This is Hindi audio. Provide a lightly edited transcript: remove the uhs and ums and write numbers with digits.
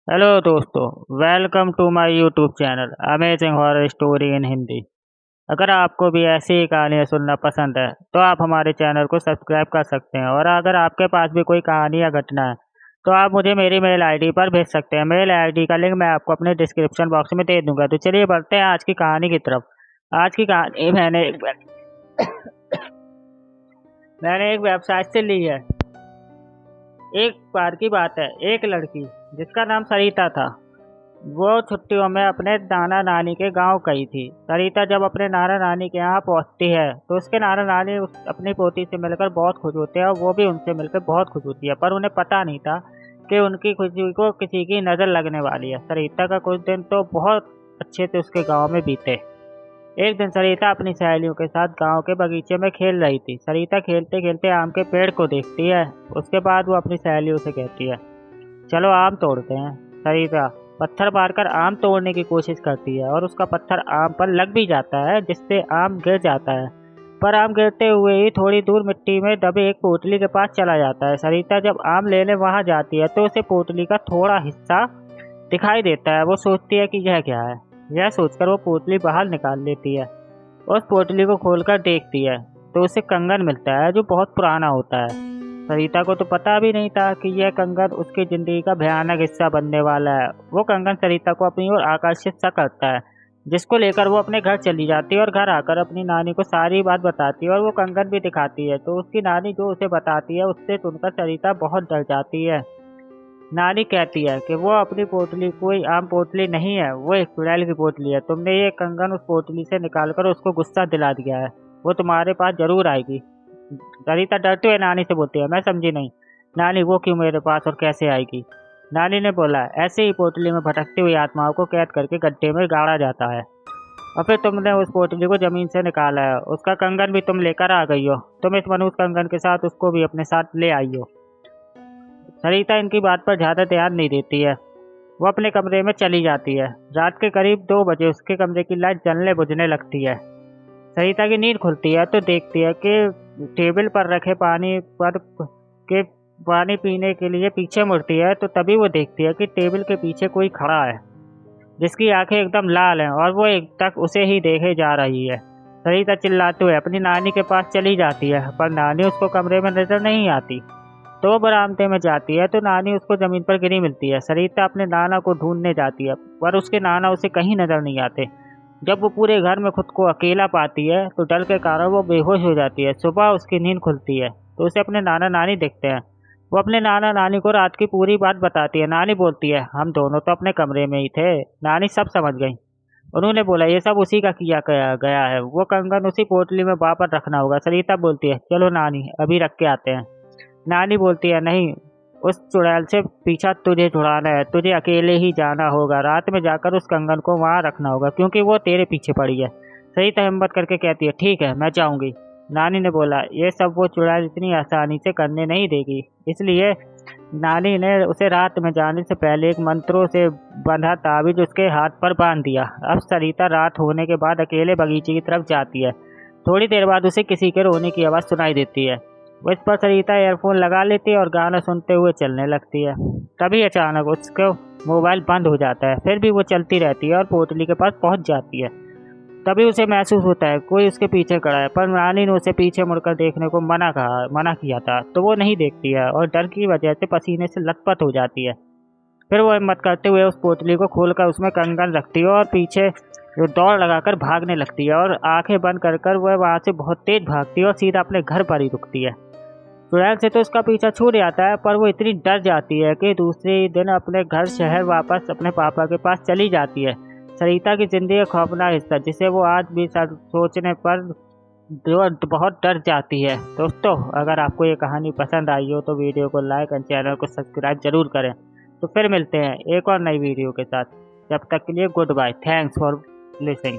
हेलो दोस्तों, welcome to my YouTube channel amazing horror story in Hindi. अगर आपको भी ऐसी ही कहानियाँ सुनना पसंद है तो आप हमारे चैनल को सब्सक्राइब कर सकते हैं। और अगर आपके पास भी कोई कहानी या घटना है तो आप मुझे मेरी मेल आईडी पर भेज सकते हैं। मेल आईडी का लिंक मैं आपको अपने डिस्क्रिप्शन बॉक्स में दे दूंगा। तो चलिए बढ़ते हैं आज की कहानी की तरफ। आज की कहानी मैंने एक वेबसाइट से ली है। एक बार की बात है, एक लड़की जिसका नाम सरिता था, वो छुट्टियों में अपने नाना नानी के गांव गई थी। सरिता जब अपने नाना नानी के यहाँ पहुंचती है तो उसके नाना नानी अपनी पोती से मिलकर बहुत खुश होते हैं और वो भी उनसे मिलकर बहुत खुश होती है। पर उन्हें पता नहीं था कि उनकी खुशी को किसी की नज़र लगने वाली है। सरिता का कुछ दिन तो बहुत अच्छे से उसके गाँव में बीते। एक दिन सरिता अपनी सहेलियों के साथ गांव के बगीचे में खेल रही थी। सरिता खेलते खेलते आम के पेड़ को देखती है। उसके बाद वो अपनी सहेलियों से कहती है, चलो आम तोड़ते हैं। सरिता पत्थर मारकर आम तोड़ने की कोशिश करती है और उसका पत्थर आम पर लग भी जाता है, जिससे आम गिर जाता है। पर आम गिरते हुए ही थोड़ी दूर मिट्टी में दबे एक पोटली के पास चला जाता है। सरिता जब आम लेने वहां जाती है तो उसे पोटली का थोड़ा हिस्सा दिखाई देता है। वो सोचती है कि यह क्या है। यह सोचकर वो पोटली बाहर निकाल लेती है। उस पोटली को खोलकर देखती है तो उसे कंगन मिलता है जो बहुत पुराना होता है। सरिता को तो पता भी नहीं था कि यह कंगन उसकी जिंदगी का भयानक हिस्सा बनने वाला है। वो कंगन सरिता को अपनी ओर आकर्षित सा करता है, जिसको लेकर वो अपने घर चली जाती है और घर आकर अपनी नानी को सारी बात बताती है और वो कंगन भी दिखाती है। तो उसकी नानी जो उसे बताती है उससे सुनकर सरिता बहुत डर जाती है। नानी कहती है कि वो अपनी पोटली कोई आम पोटली नहीं है, वो एक चुड़ैल की पोटली है। तुमने ये कंगन उस पोटली से निकालकर उसको गुस्सा दिला दिया है। वो तुम्हारे पास जरूर आएगी। सरिता डरते हुए नानी से बोलती है, मैं समझी नहीं नानी, वो क्यों मेरे पास और कैसे आएगी। नानी ने बोला, ऐसे ही पोटली में भटकती हुई आत्माओं को कैद करके गड्ढे में गाड़ा जाता है और फिर तुमने उस पोटली को जमीन से निकाला है। उसका कंगन भी तुम लेकर आ गई हो। तुम इस मनुष्य कंगन के साथ उसको भी अपने साथ ले आई हो। सरिता इनकी बात पर ज्यादा ध्यान नहीं देती है। वो अपने कमरे में चली जाती है। रात के करीब 2 बजे उसके कमरे की लाइट जलने बुझने लगती है। सरिता की नींद खुलती है तो देखती है कि टेबल पर रखे पानी पीने के लिए पीछे मुड़ती है तो तभी वो देखती है कि टेबल के पीछे कोई खड़ा है, जिसकी आंखें एकदम लाल हैं और वो एक तक उसे ही देखे जा रही है। सरिता चिल्लाते हुए अपनी नानी के पास चली जाती है, पर नानी उसको कमरे में नजर नहीं आती। तो बरामदे में जाती है तो नानी उसको जमीन पर गिरी मिलती है। सरिता अपने नाना को ढूंढने जाती है, पर उसके नाना उसे कहीं नजर नहीं आते। जब वो पूरे घर में खुद को अकेला पाती है तो डर के कारण वो बेहोश हो जाती है। सुबह उसकी नींद खुलती है तो उसे अपने नाना नानी दिखते हैं। वो अपने नाना नानी को रात की पूरी बात बताती है। नानी बोलती है, हम दोनों तो अपने कमरे में ही थे। नानी सब समझ गई। उन्होंने बोला, ये सब उसी का किया गया है। वो कंगन उसी पोटली में वापस रखना होगा। सरिता बोलती है, चलो नानी अभी रख के आते हैं। नानी बोलती है, नहीं, उस चुड़ैल से पीछा तुझे छुड़ाना है। तुझे अकेले ही जाना होगा। रात में जाकर उस कंगन को वहां रखना होगा क्योंकि वो तेरे पीछे पड़ी है। सरिता हिम्मत करके कहती है, ठीक है, मैं जाऊंगी। नानी ने बोला, ये सब वो चुड़ैल इतनी आसानी से करने नहीं देगी। इसलिए नानी ने उसे रात में जाने से पहले एक मंत्रों से बंधा ताबीज उसके हाथ पर बांध दिया। अब सरिता रात होने के बाद अकेले बगीचे की तरफ जाती है। थोड़ी देर बाद उसे किसी के रोने की आवाज़ सुनाई देती है। वो इस पर सरिता ईयरफोन लगा लेती है और गाना सुनते हुए चलने लगती है। तभी अचानक उसका मोबाइल बंद हो जाता है। फिर भी वो चलती रहती है और पोटली के पास पहुंच जाती है। तभी उसे महसूस होता है कोई उसके पीछे खड़ा है, पर नानी ने उसे पीछे मुड़कर देखने को मना किया था, तो वो नहीं देखती है और डर की वजह से पसीने से लथपथ हो जाती है। फिर वो हिम्मत करते हुए उस पोटली को खोलकर उसमें कंगन रखती है और पीछे दौड़ लगाकर भागने लगती है और आंखें बंद कर वह वहां से बहुत तेज भागती है और सीधा अपने घर पर ही रुकती है। चुड़ैल से तो उसका पीछा छूट जाता है, पर वो इतनी डर जाती है कि दूसरे ही दिन अपने घर शहर वापस अपने पापा के पास चली जाती है। सरिता की जिंदगी का खौफनाक हिस्सा जिसे वो आज भी सोचने पर बहुत डर जाती है। दोस्तों, अगर आपको ये कहानी पसंद आई हो तो वीडियो को लाइक और चैनल को सब्सक्राइब जरूर करें। तो फिर मिलते हैं एक और नई वीडियो के साथ। जब तक के लिए goodbye. Thanks for listening.